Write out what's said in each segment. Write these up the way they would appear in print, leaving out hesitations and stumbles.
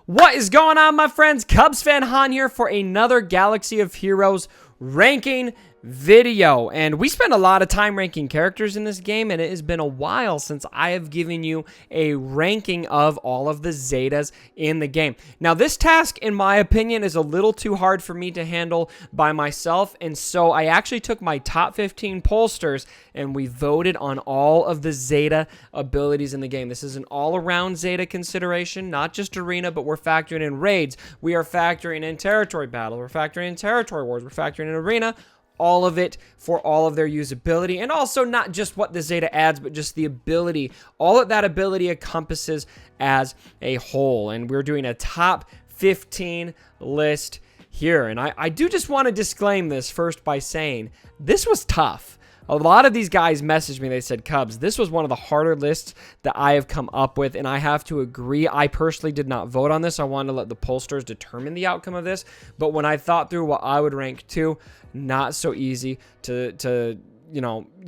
What is going on, my friends? Cubs fan Han here for another Galaxy of Heroes ranking video. And we spend a lot of time ranking characters in this game, and it has been a while since I have given you a ranking of all of the Zetas in the game. Now, this task, in my opinion, is a little too hard for me to handle by myself, and so I actually took my top 15 pollsters and we voted on all of the Zeta abilities in the game. This is an all-around Zeta consideration, not just arena, but we're factoring in raids. We are factoring in territory battle. We're factoring in territory wars. We're factoring in arena. All of it for all of their usability, and also not just what the Zeta adds, but just the ability. All of that ability encompasses as a whole, and we're doing a top 15 list here. And I do just want to disclaim this first by saying this was tough. A lot of these guys messaged me. They said, Cubs, this was one of the harder lists that I have come up with, and I have to agree. I personally did not vote on this. I wanted to let the pollsters determine the outcome of this, but when I thought through what I would rank to, not so easy to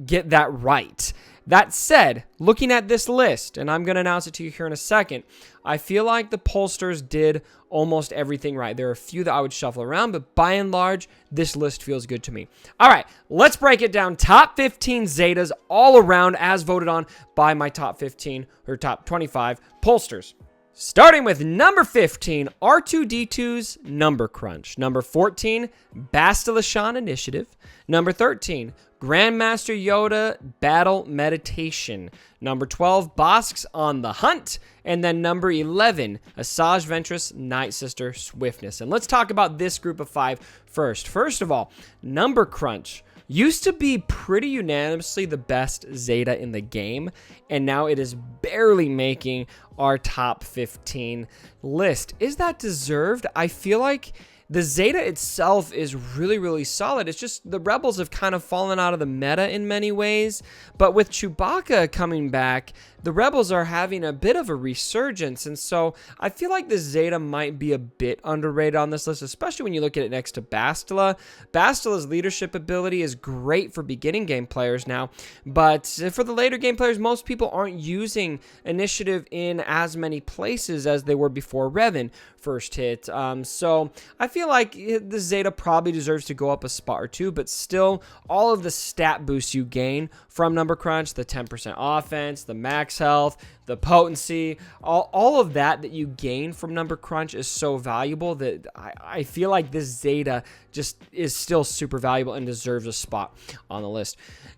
get that right. That said, looking at this list, and I'm going to announce it to you here in a second, I feel like the pollsters did almost everything right. There are a few that I would shuffle around, but by and large, this list feels good to me. All right, let's break it down. Top 15 Zetas all around as voted on by my top 15 or top 25 pollsters. Starting with number 15, R2-D2's Number Crunch. Number 14, Bastila Initiative. Number 13, Grandmaster Yoda Battle Meditation. Number 12, Bosk's On the Hunt. And then number 11, Asajj Ventress Night Sister Swiftness. And let's talk about this group of 5 first. First of all, Number Crunch used to be pretty unanimously the best Zeta in the game, and now it is barely making our top 15 list. Is that deserved? I feel like the Zeta itself is really, really solid. It's just the Rebels have kind of fallen out of the meta in many ways. But with Chewbacca coming back, the Rebels are having a bit of a resurgence. And so I feel like the Zeta might be a bit underrated on this list, especially when you look at it next to Bastila. Bastila's leadership ability is great for beginning game players now. But for the later game players, most people aren't using initiative in as many places as they were before Revan first hit. So I feel like the Zeta probably deserves to go up a spot or two, but still all of the stat boosts you gain from Number Crunch, the 10% offense, the max health, the potency, all of that you gain from Number Crunch is so valuable that I feel like this Zeta just is still super valuable and deserves a spot on the list.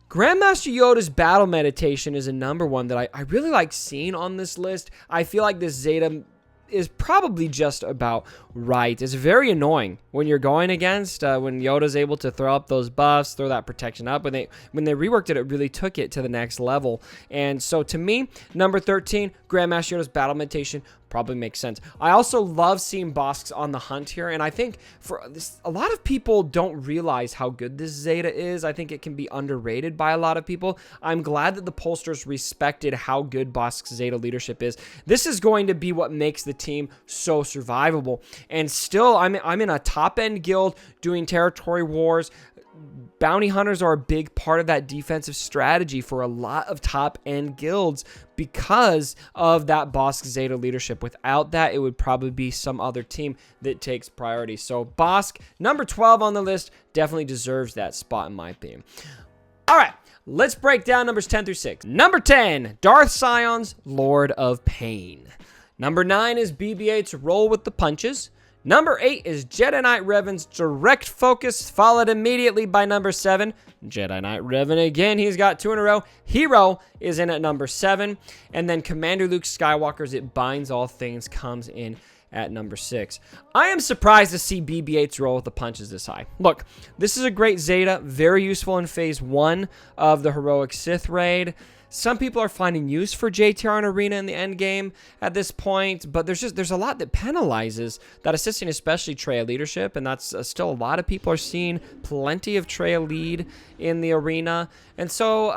Grandmaster Yoda's Battle Meditation is a number one that I really like seeing on this list. I feel like this Zeta is probably just about right. It's very annoying when you're going against when Yoda's able to throw up those buffs, throw that protection up. When they reworked it, it really took it to the next level. And so to me, number 13, Grandmaster Yoda's Battle Meditation probably makes sense. I also love seeing Bosk's On the Hunt here, and I think for this, a lot of people don't realize how good this Zeta is. I think it can be underrated by a lot of people. I'm glad that the pollsters respected how good Bosk's Zeta leadership is. This is going to be what makes the team so survivable. And still, I'm in a top-end guild doing territory wars. Bounty hunters are a big part of that defensive strategy for a lot of top-end guilds because of that Bosk Zeta leadership. Without that, it would probably be some other team that takes priority. So Bosk, number 12 on the list, definitely deserves that spot in my opinion. All right, let's break down numbers 10 through 6. Number 10, Darth Sion's Lord of Pain. Number 9 is BB-8's Roll with the Punches. Number 8 is Jedi Knight Revans' Direct Focus, followed immediately by number 7, Jedi Knight Revan again. He's got 2 in a row. Hero is in at number 7. And then Commander Luke Skywalker's It Binds All Things comes in at number 6. I am surprised to see BB-8's Roll with the Punches this high. Look, this is a great Zeta, very useful in Phase 1 of the Heroic Sith Raid. Some people are finding use for JTR and Arena in the end game at this point, but there's a lot that penalizes that assisting, especially Traya leadership, and that's still a lot of people are seeing plenty of Traya lead in the arena. And so,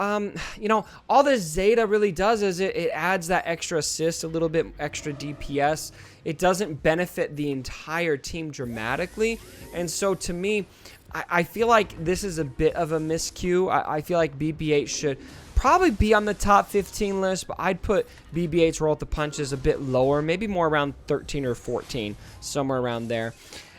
all this Zeta really does is it adds that extra assist, a little bit extra DPS. It doesn't benefit the entire team dramatically, and so to me, I feel like this is a bit of a miscue. I feel like BB-8 should probably be on the top 15 list, but I'd put BB-8's Roll with the Punches a bit lower, maybe more around 13 or 14, somewhere around there.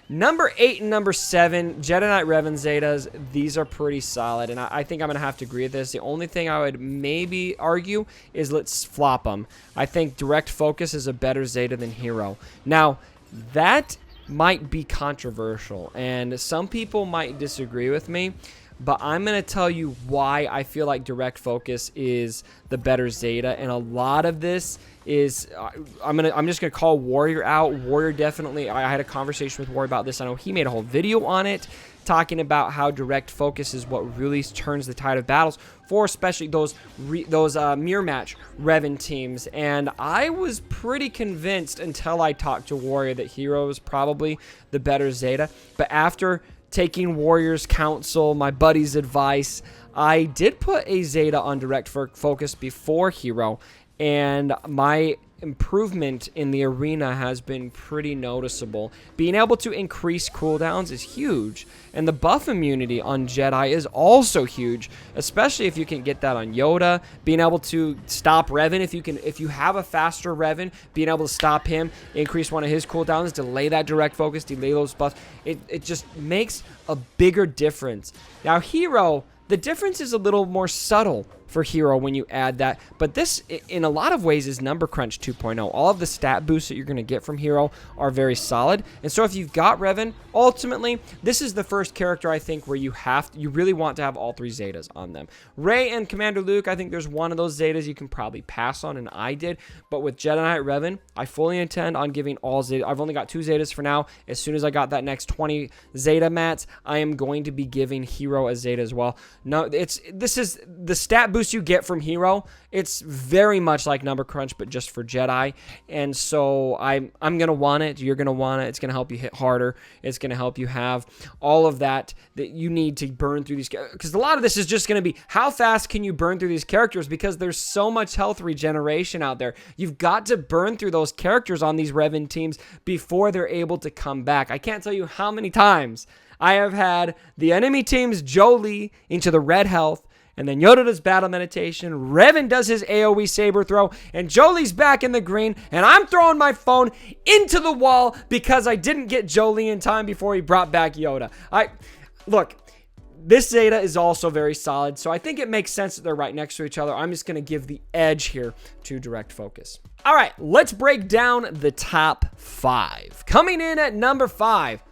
Number 8 and number 7, Jedi Knight Revans Zetas. These are pretty solid, and I think I'm going to have to agree with this. The only thing I would maybe argue is let's flop them. I think Direct Focus is a better Zeta than Hero. Now, that might be controversial, and some people might disagree with me, but I'm going to tell you why I feel like Direct Focus is the better Zeta, and a lot of this is I'm just gonna call Warrior out. Warrior definitely. I had a conversation with Warrior about this. I know he made a whole video on it, talking about how Direct Focus is what really turns the tide of battles for especially those mirror match Revan teams. And I was pretty convinced until I talked to Warrior that Hero is probably the better Zeta. But after taking Warrior's counsel, my buddy's advice, I did put a Zeta on Direct Focus before Hero, and my improvement in the arena has been pretty noticeable. Being able to increase cooldowns is huge, and the buff immunity on Jedi is also huge, especially if you can get that on Yoda. Being able to stop Revan, if you have a faster Revan, being able to stop him, increase one of his cooldowns, delay that Direct Focus, delay those buffs, it just makes a bigger difference. Now Hero, the difference is a little more subtle for Hero when you add that, but this in a lot of ways is Number Crunch 2.0. All of the stat boosts that you're going to get from Hero are very solid, and so if you've got Revan, ultimately this is the first character I think where you really want to have all 3 Zetas on them. Rey and Commander Luke, I think there's one of those Zetas you can probably pass on, and I did, but with Jedi Knight Revan, I fully intend on giving all Zetas. I've only got 2 Zetas for now. As soon as I got that next 20 Zeta mats, I am going to be giving Hero a Zeta as well. No, this is the stat boost you get from Hero. It's very much like Number Crunch, but just for Jedi. And so I'm gonna want it. You're gonna want it. It's gonna help you hit harder. It's gonna help you have all of that you need to burn through these. Because a lot of this is just gonna be how fast can you burn through these characters? Because there's so much health regeneration out there. You've got to burn through those characters on these Revan teams before they're able to come back. I can't tell you how many times I have had the enemy team's Jolie into the red health, and then Yoda does battle meditation, Revan does his AoE saber throw, and Jolie's back in the green, and I'm throwing my phone into the wall because I didn't get Jolie in time before he brought back Yoda. Look, this Zeta is also very solid, so I think it makes sense that they're right next to each other. I'm just going to give the edge here to Direct Focus. All right, let's break down the top 5. Coming in at number 5,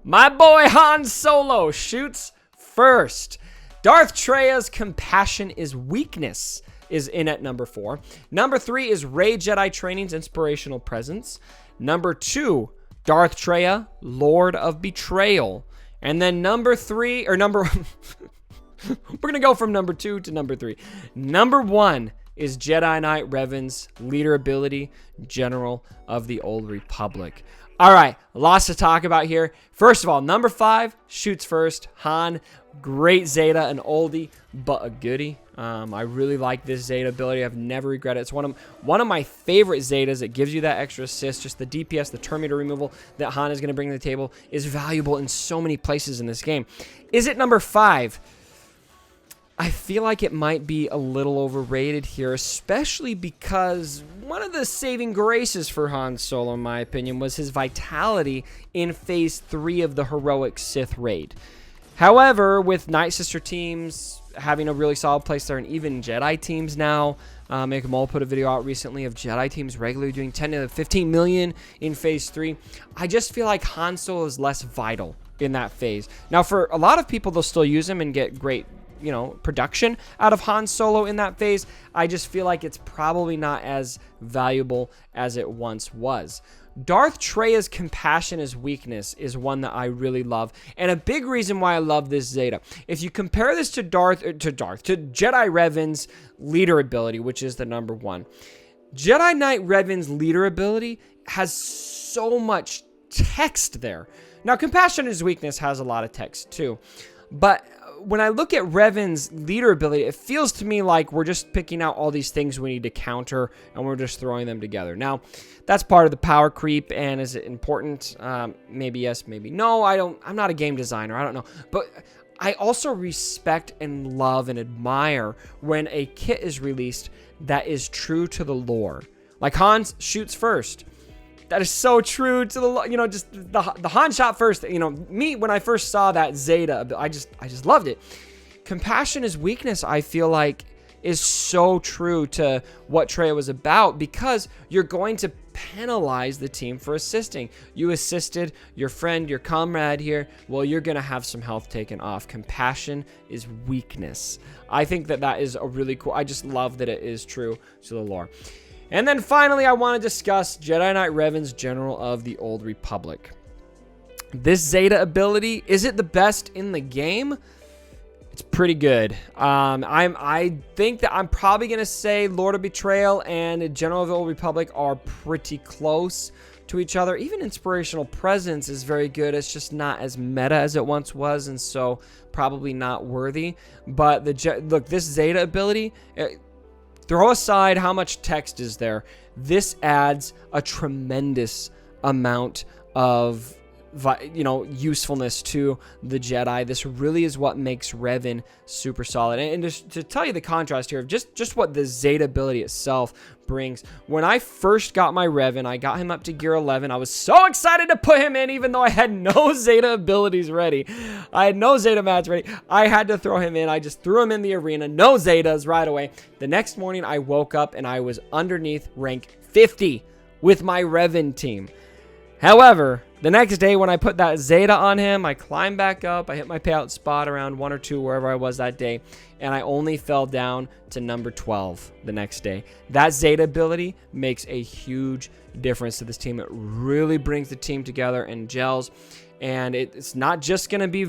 my boy Han Solo shoots first. Darth Treya's Compassion is Weakness is in at number 4. Number 3 is Rey Jedi Training's Inspirational Presence. Number 2, Darth Treya, Lord of Betrayal. And then number 3, or number... we're going to go from number 2 to number 3. Number 1 is Jedi Knight Revan's Leader Ability, General of the Old Republic. All right, lots to talk about here. First of all, number 5, shoots first. Han, great Zeta, an oldie, but a goodie. I really like this Zeta ability. I've never regretted it. It's one of my favorite Zetas. It gives you that extra assist. Just the DPS, the Terminator removal that Han is going to bring to the table is valuable in so many places in this game. Is it number 5? I feel like it might be a little overrated here, especially because one of the saving graces for Han Solo, in my opinion, was his vitality in Phase 3 of the Heroic Sith Raid. However, with Night Sister teams having a really solid place there, and even Jedi teams now, Make Mole put a video out recently of Jedi teams regularly doing 10 to 15 million in Phase 3. I just feel like Han Solo is less vital in that phase. Now, for a lot of people, they'll still use him and get great, production out of Han Solo in that phase. I just feel like it's probably not as valuable as it once was. Darth Treya's Compassion is Weakness is one that I really love, and a big reason why I love this Zeta. If you compare this to Jedi Revan's Leader Ability, which is the number 1, Jedi Knight Revan's Leader Ability has so much text there. Now, Compassion is Weakness has a lot of text too, but when I look at Revan's Leader Ability, it feels to me like we're just picking out all these things we need to counter, and we're just throwing them together. Now, that's part of the power creep, and is it important? Maybe yes, maybe no. I'm not a game designer. I don't know. But I also respect and love and admire when a kit is released that is true to the lore. Like Han's shoots first. That is so true to the, you know, just the Han shot first. You know, me, when I first saw that Zeta, I just loved it. Compassion is weakness, I feel like, is so true to what Trey was about, because you're going to penalize the team for assisting. You assisted your friend, your comrade here, well, you're going to have some health taken off. Compassion is weakness. I think that is a really cool, I just love that it is true to the lore. And then finally, I want to discuss Jedi Knight Revans, General of the Old Republic. This Zeta ability, is it the best in the game? It's pretty good. I think that I'm probably going to say Lord of Betrayal and General of the Old Republic are pretty close to each other. Even Inspirational Presence is very good. It's just not as meta as it once was, and so probably not worthy. But look, this Zeta ability, throw aside how much text is there, this adds a tremendous amount of usefulness to the Jedi. This really is what makes Revan super solid. And just to tell you the contrast here of just what the Zeta ability itself brings. When I first got my Revan, I got him up to gear 11. I was so excited to put him in, even though I had no Zeta abilities ready. I had no Zeta mats ready. I had to throw him in. I just threw him in the arena. No Zetas right away. The next morning, I woke up and I was underneath rank 50 with my Revan team. However, the next day when I put that Zeta on him, I climbed back up. I hit my payout spot around 1 or 2, wherever I was that day, and I only fell down to number 12 the next day. That Zeta ability makes a huge difference to this team. It really brings the team together and gels. And it's not just going to be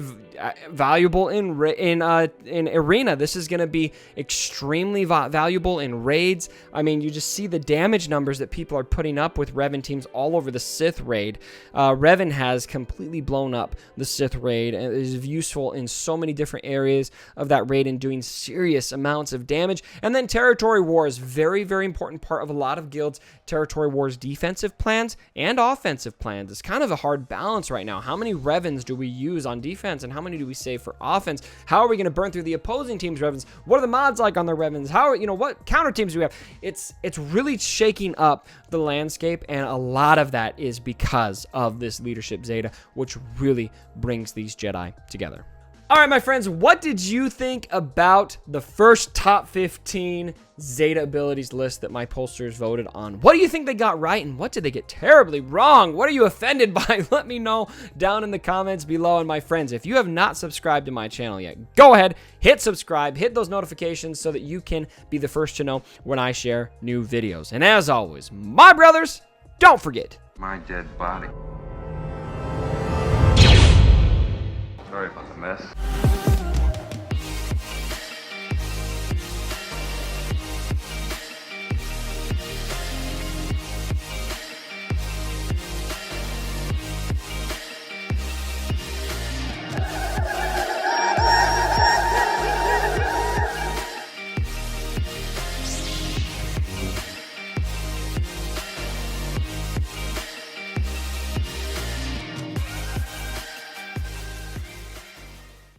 valuable in arena. This is going to be extremely valuable in raids. I mean, you just see the damage numbers that people are putting up with Revan teams all over the Sith raid. Revan has completely blown up the Sith raid and is useful in so many different areas of that raid and doing serious amounts of damage. And then Territory Wars, very, very important part of a lot of guilds. Territory Wars defensive plans and offensive plans. It's kind of a hard balance right now. How many Revans do we use on defense and how many do we save for offense? How are we going to burn through the opposing team's Revans? What are the mods like on their Revans? What counter teams do we have? It's really shaking up the landscape, and a lot of that is because of this leadership Zeta, which really brings these Jedi together. All right, my friends, what did you think about the first top 15 Zeta abilities list that my pollsters voted on? What do you think they got right, and what did they get terribly wrong? What are you offended by? Let me know down in the comments below. And my friends, if you have not subscribed to my channel yet, go ahead, hit subscribe, hit those notifications so that you can be the first to know when I share new videos. And as always, my brothers, don't forget my dead body. Sorry about the mess.